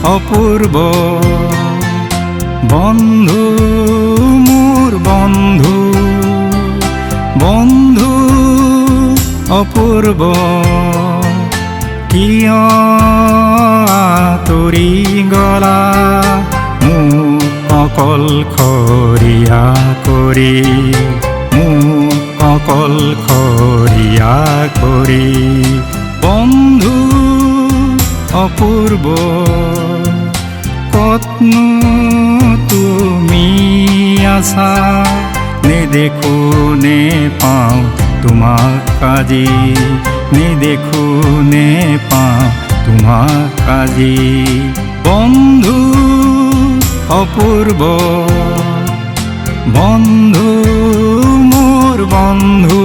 অপূৰ্ব বন্ধু মোৰ বন্ধু বন্ধু অপূৰ্ব কিয় আঁতৰি গলা মোক অকলশৰীয়া কৰি মোক অকলশৰীয়া কৰি বন্ধু অপূর্ব কতনো তুমি আছা নেদেখো নেপাওঁ তোমাক আজি নেদেখো নেপাওঁ তোমাক আজি বন্ধু অপূর্ব বন্ধু মোর বন্ধু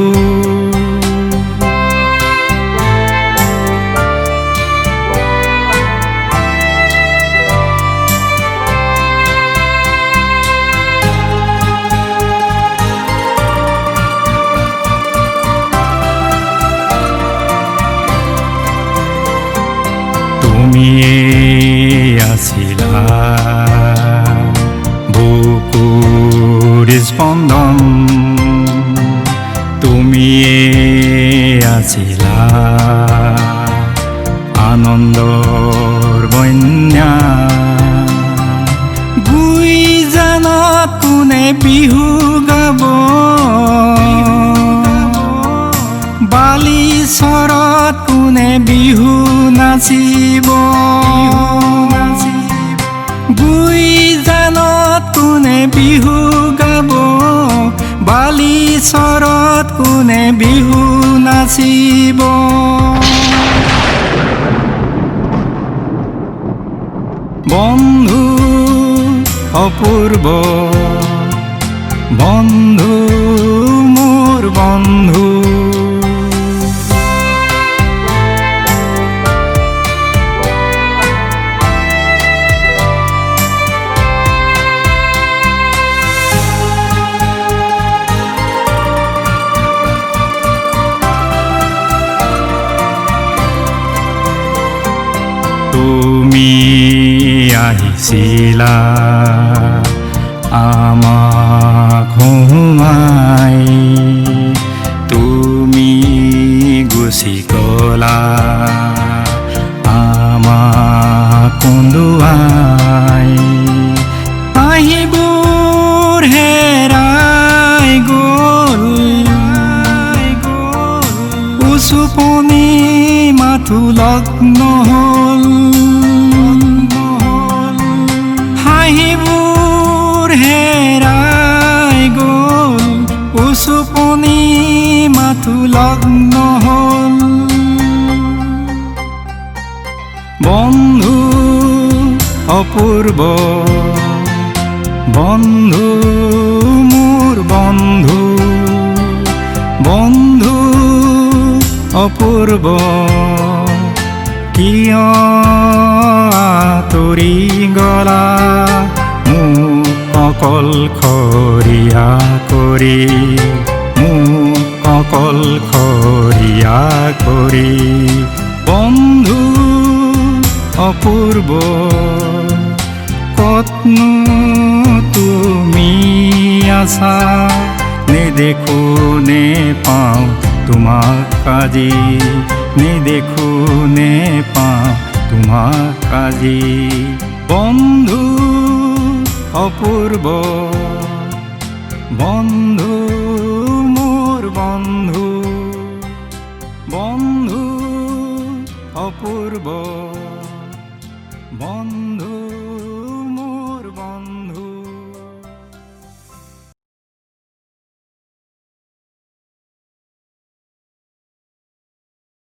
তুমিয়ে আছিলা বুকুৰ স্পন্দন তুমিয়ে আছিলা আনন্দৰ বন্যা গুইজানত কোনে বিহু গাব বালিচৰত কোনে বিহু নাচিব গুইজানত কোনে বিহু গাব বালিচৰত কোনে বিহু নাচিব বন্ধু অপূৰ্ব বন্ধু মোৰ বন্ধু তুমি আহিছিলা আমাক হুমাই তুমি গুচি গলা আমাক কন্দুৱাই আহিবোৰ হেৰাই গ'ল উচুপনি মাথো লগ্ন হ'ল হাঁহিবোৰ হেৰাই গ'ল উচুপনি মাথো লগ্ন হ'ল বন্ধু অপূৰ্ব বন্ধু মোৰ বন্ধু বন্ধু অপূৰ্ব কিয় আঁতৰি গলা মোক অকলশৰীয়া কৰি মোক অকলশৰীয়া কৰি বন্ধু অপূর্ব কতনো তুমি আছা নেদেখো নেপাওঁ তোমাক আজি নেদেখো নেপাওঁ তোমাক আজি বন্ধু অপূর্ব বন্ধু মোর বন্ধু বন্ধু অপূর্ব বন্ধু